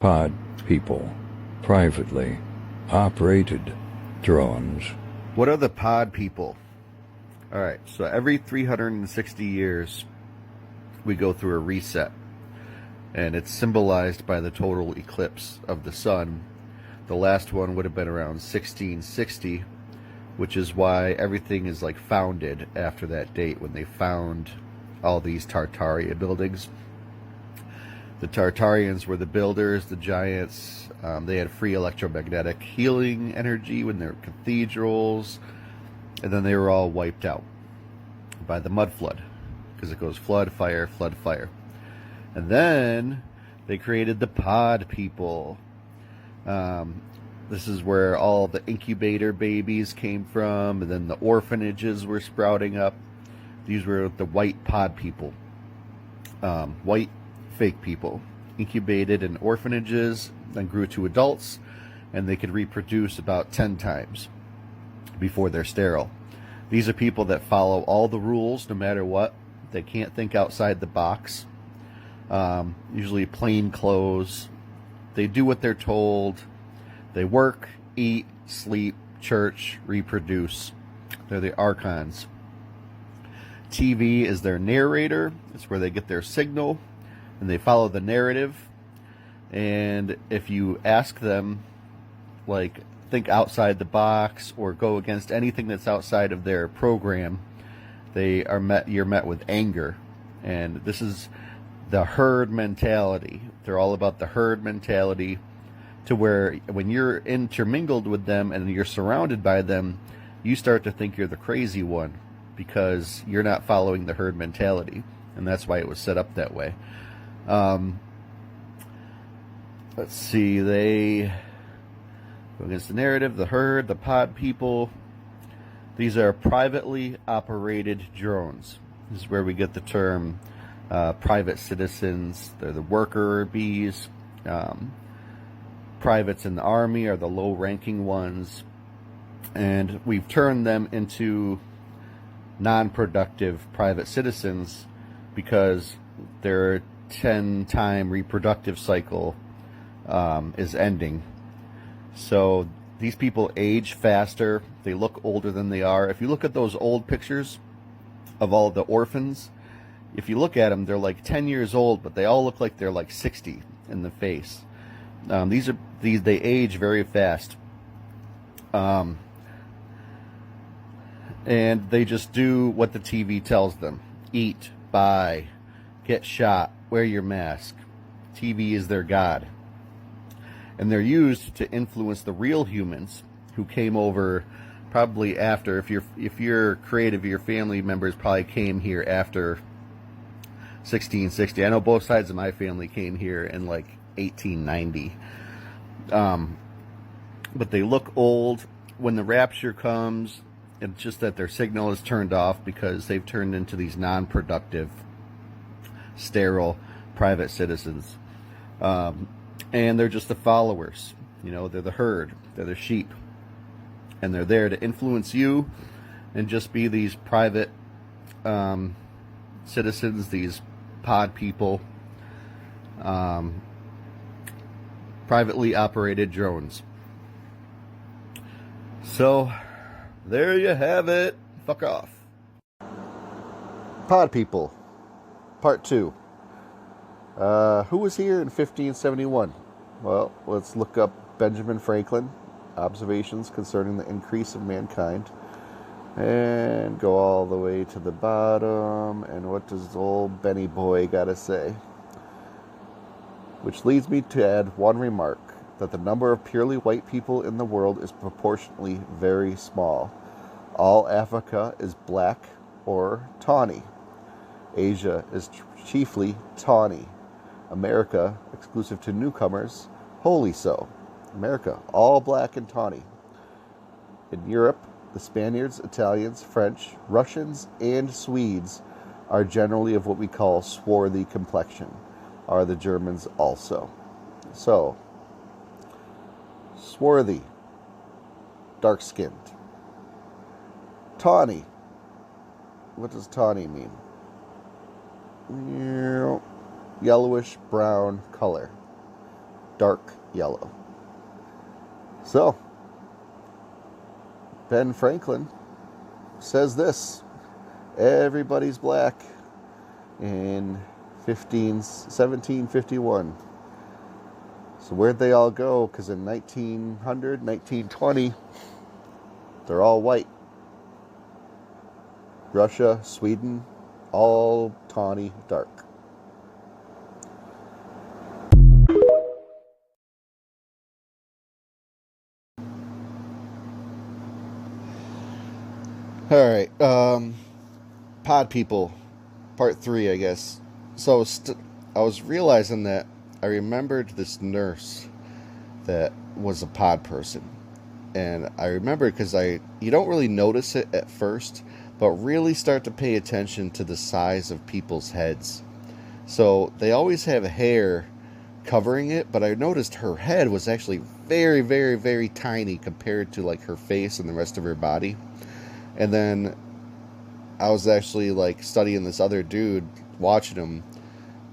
Pod people, privately operated drones. What are the pod people? All right, so every 360 years, we go through a reset, and it's symbolized by the total eclipse of the sun. The last one would have been around 1660, which is why everything is like founded after that date when they found all these Tartaria buildings. The Tartarians were the builders, the giants. They had free electromagnetic healing energy when they were cathedrals, and then they were all wiped out by the mud flood, because it goes flood, fire, flood, fire. And then they created the pod people. This is where all the incubator babies came from, and then the orphanages were sprouting up. These were the white pod people. White fake people incubated in orphanages, then grew to adults, and they could reproduce about 10 times before they're sterile. These are people that follow all the rules no matter what. They can't think outside the box. Usually plain clothes. They do what they're told. They work, eat, sleep, church, reproduce. They're the archons. TV is their narrator. It's where they get their signal, and they follow the narrative. And if you ask them, like, think outside the box or go against anything that's outside of their program, you're met with anger. And this is the herd mentality. They're all about the herd mentality, to where when you're intermingled with them and you're surrounded by them, you start to think you're the crazy one because you're not following the herd mentality. And that's why it was set up that way. Let's see, they go against the narrative, the herd, the pod people. These are privately operated drones. This is where we get the term private citizens. They're the worker bees. Privates in the army are the low-ranking ones. And we've turned them into non-productive private citizens because their 10-time reproductive cycle is ending. So these people age faster. They look older than they are. If you look at those old pictures of all the orphans, if you look at them, they're like 10 years old, but they all look like they're like 60 in the face. They age very fast. And they just do what the TV tells them. Eat, buy, get shot, wear your mask. TV is their god. And they're used to influence the real humans who came over probably after, if you're creative, your family members probably came here after 1660. I know both sides of my family came here in like 1890. But they look old. When the rapture comes, it's just that their signal is turned off because they've turned into these non-productive, sterile, private citizens. And they're just the followers. You know, they're the herd. They're the sheep. And they're there to influence you and just be these private citizens, these pod people, privately operated drones. So, there you have it. Fuck off. Pod people, part 2. Who was here in 1571? Well, let's look up Benjamin Franklin, observations concerning the increase of mankind, and go all the way to the bottom. And what does old Benny Boy gotta say? Which leads me to add one remark, that the number of purely white people in the world is proportionately very small. All Africa is black or tawny. Asia is chiefly tawny. America, exclusive to newcomers, wholly so. America, all black and tawny. In Europe, the Spaniards, Italians, French, Russians, and Swedes are generally of what we call swarthy complexion. Are the Germans also. So, swarthy, dark-skinned. Tawny. What does tawny mean? Yellowish brown color. dark yellow. So, Ben Franklin says this: everybody's black in 1751. So where'd they all go? Because in 1900, 1920, they're all white. Russia, Sweden, all tawny dark. All right, pod people, part 3, I guess. So I was realizing that I remembered this nurse that was a pod person, and I remember because you don't really notice it at first, but really start to pay attention to the size of people's heads. So they always have hair covering it, but I noticed her head was actually very, very, very tiny compared to like her face and the rest of her body. And then I was actually like studying this other dude, watching him,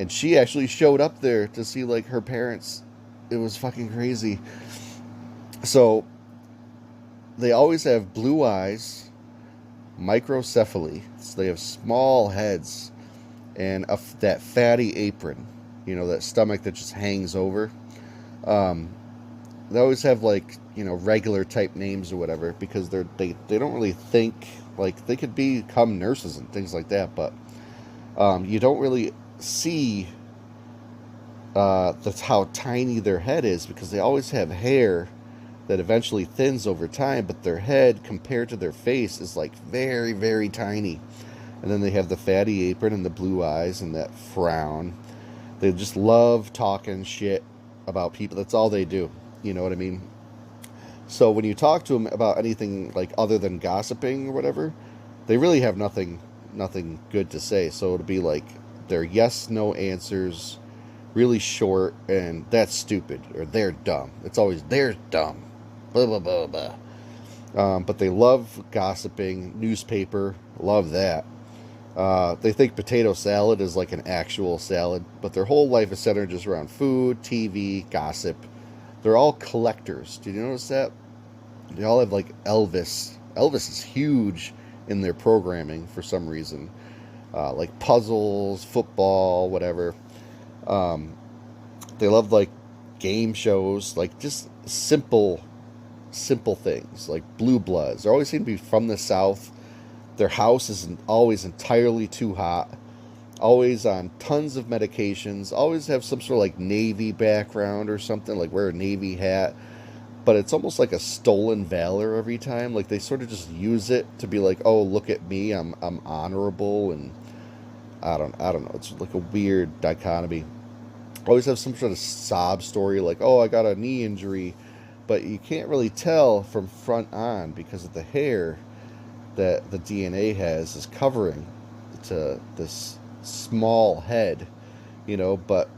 and she actually showed up there to see like her parents. It was fucking crazy. So they always have blue eyes, microcephaly, so they have small heads, and that fatty apron, that stomach that just hangs over. They always have like regular type names or whatever, because they don't really think, like they could become nurses and things like that, but you don't really see that's how tiny their head is, because they always have hair that eventually thins over time, but their head compared to their face is like very, very tiny. And then they have the fatty apron and the blue eyes and that frown. They just love talking shit about people. That's all they do. You know what I mean? So when you talk to them about anything like other than gossiping or whatever, they really have nothing good to say. So it'll be like their yes, no answers, really short, and that's stupid, or they're dumb. It's always they're dumb. Blah, blah, blah, blah. But they love gossiping, newspaper, love that. They think potato salad is like an actual salad, but their whole life is centered just around food, TV, gossip. They're all collectors. Did you notice that? They all have like Elvis. Elvis is huge in their programming for some reason. Like puzzles, football, whatever. They love like game shows, like just simple things, like Blue Bloods. They always seem to be from the South. Their house is always entirely too hot. Always on tons of medications. Always have some sort of like Navy background or something, like wear a Navy hat. But it's almost like a stolen valor every time. Like they sort of just use it to be like, oh, look at me, I'm honorable, and I don't know. It's like a weird dichotomy. Always have some sort of sob story, like, oh, I got a knee injury, but you can't really tell from front on because of the hair that the DNA has is covering to this small head, but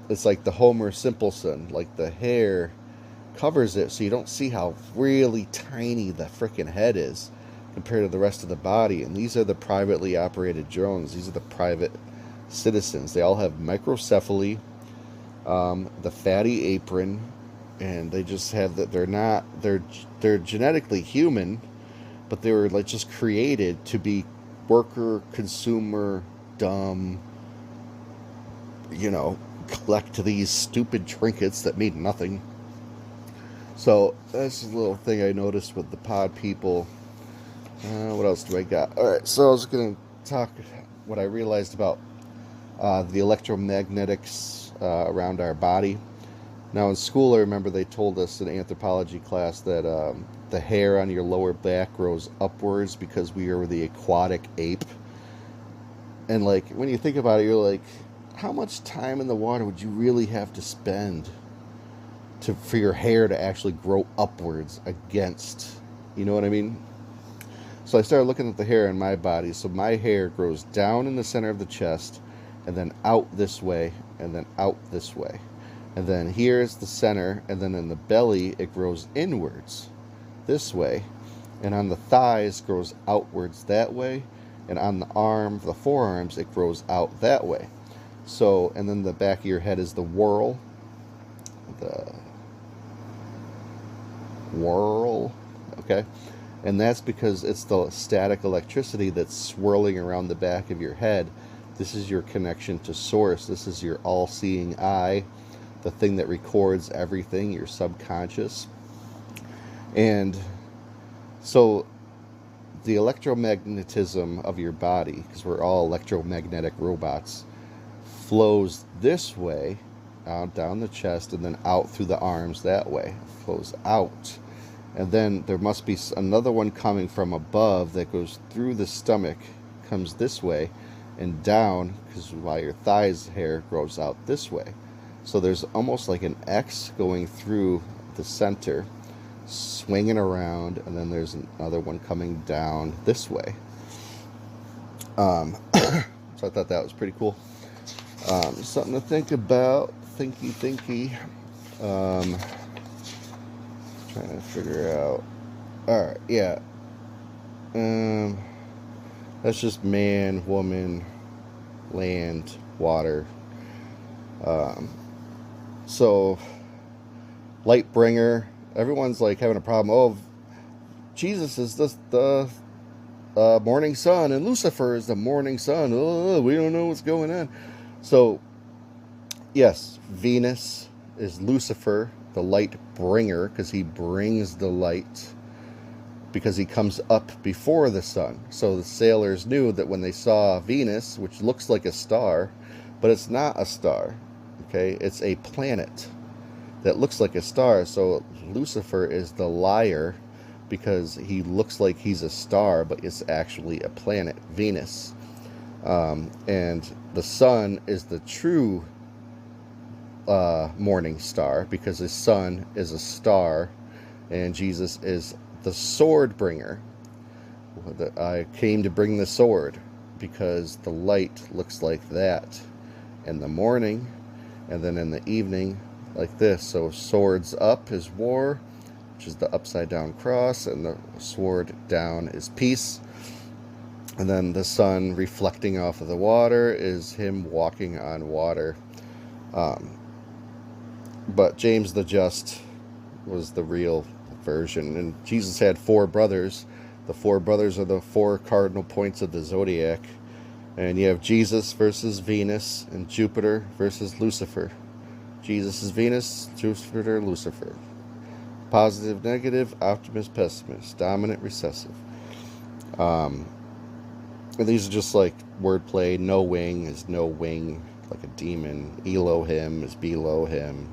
it's like the Homer Simpson, like the hair covers it so you don't see how really tiny the freaking head is compared to the rest of the body. And these are the privately operated drones. These are the private citizens. They all have microcephaly, the fatty apron, and they just have that. They're genetically human, but they were like just created to be worker, consumer, dumb, collect these stupid trinkets that mean nothing. So that's a little thing I noticed with the pod people. What else do I got? All right, so I was going to talk what I realized about the electromagnetics around our body. Now in school, I remember they told us in anthropology class that the hair on your lower back grows upwards because we are the aquatic ape. And like when you think about it, you're like, how much time in the water would you really have to spend for your hair to actually grow upwards against, you know what I mean? So I started looking at the hair in my body. So my hair grows down in the center of the chest, and then out this way, and then out this way. And then here's the center, and then in the belly, it grows inwards this way. And on the thighs, grows outwards that way. And on the forearms, it grows out that way. So, and then the back of your head is the whorl. the whirl, okay? And that's because it's the static electricity that's swirling around the back of your head. This is your connection to source. This is your all-seeing eye, the thing that records everything, your subconscious. And so the electromagnetism of your body, because we're all electromagnetic robots, flows this way, out down the chest, and then out through the arms that way. It flows out. And then there must be another one coming from above that goes through the stomach, comes this way, and down, because while your thighs hair grows out this way. So there's almost like an X going through the center, swinging around, and then there's another one coming down this way. So I thought that was pretty cool. Something to think about. Thinky. Trying to figure out. Alright, yeah. That's just man, woman, land, water. So, light bringer. Everyone's like having a problem. Oh, Jesus is the morning sun, and Lucifer is the morning sun. Oh, we don't know what's going on. So, yes, Venus is Lucifer, the light bringer, because he brings the light, because he comes up before the sun. So the sailors knew that when they saw Venus, which looks like a star, but it's not a star, okay? It's a planet that looks like a star. So Lucifer is the liar, because he looks like he's a star, but it's actually a planet, Venus. And the sun is the true morning star, because his sun is a star, and Jesus is the sword bringer. I came to bring the sword, because the light looks like that in the morning, and then in the evening like this. So swords up is war, which is the upside down cross, and the sword down is peace. And then the sun reflecting off of the water is him walking on water. But James the Just was the real version. And Jesus had 4 brothers. The 4 brothers are the 4 cardinal points of the zodiac. And you have Jesus versus Venus, and Jupiter versus Lucifer. Jesus is Venus, Jupiter, Lucifer. Positive, negative, optimist, pessimist, dominant, recessive. And these are just like wordplay. No wing is no wing, like a demon. Elohim is below him.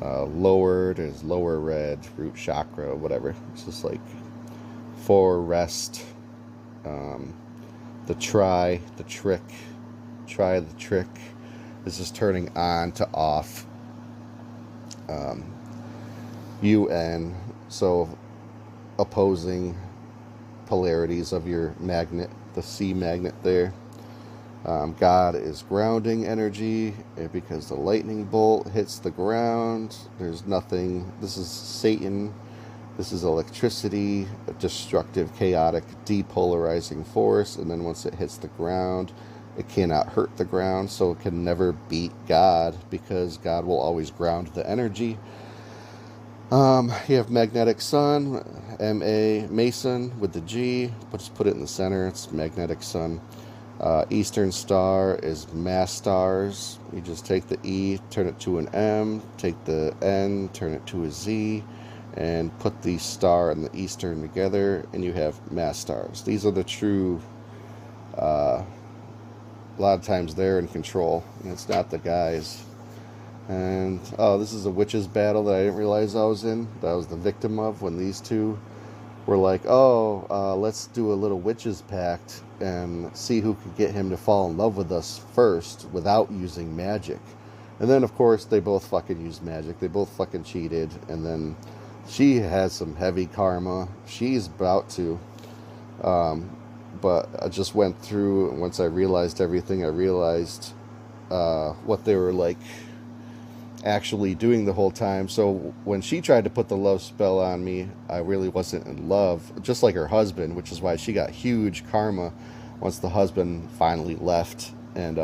Lowered is lower red, root chakra, whatever. It's just like for rest. The try, the trick. Try the trick. This is turning on to off. UN, so opposing polarities of your magnet, the C magnet there. God is grounding energy, because the lightning bolt hits the ground. There's nothing. This is Satan. This is electricity, a destructive, chaotic, depolarizing force. And then once it hits the ground, it cannot hurt the ground, so it can never beat God, because God will always ground the energy. You have magnetic sun, M-A, Mason with the G, just put it in the center, it's magnetic sun. Eastern star is mass stars. You just take the E, turn it to an M, take the N, turn it to a Z, and put the star and the Eastern together, and you have mass stars. These are the true, a lot of times they're in control, and it's not the guys. And, oh, this is a witches battle that I didn't realize I was in, that I was the victim of, when these two were like, let's do a little witches pact and see who could get him to fall in love with us first without using magic. And then, of course, they both fucking used magic. They both fucking cheated. And then she has some heavy karma. She's about to. But I just went through, and once I realized everything, I realized what they were like actually doing the whole time. So when she tried to put the love spell on me, I really wasn't in love, just like her husband, which is why she got huge karma once the husband finally left. And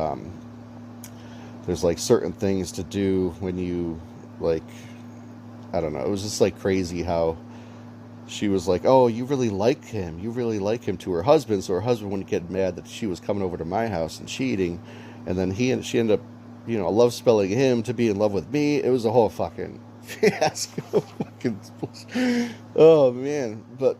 there's like certain things to do when you like, I don't know. It was just like crazy how she was like, "Oh, you really like him. You really like him," to her husband. So her husband wouldn't get mad that she was coming over to my house and cheating, and then she ended up, love spelling him to be in love with me. It was a whole fucking fiasco. Oh man, but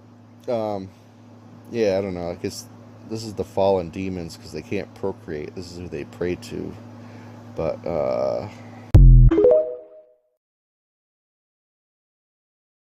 yeah, I don't know. I guess this is the fallen demons because they can't procreate. This is who they pray to. But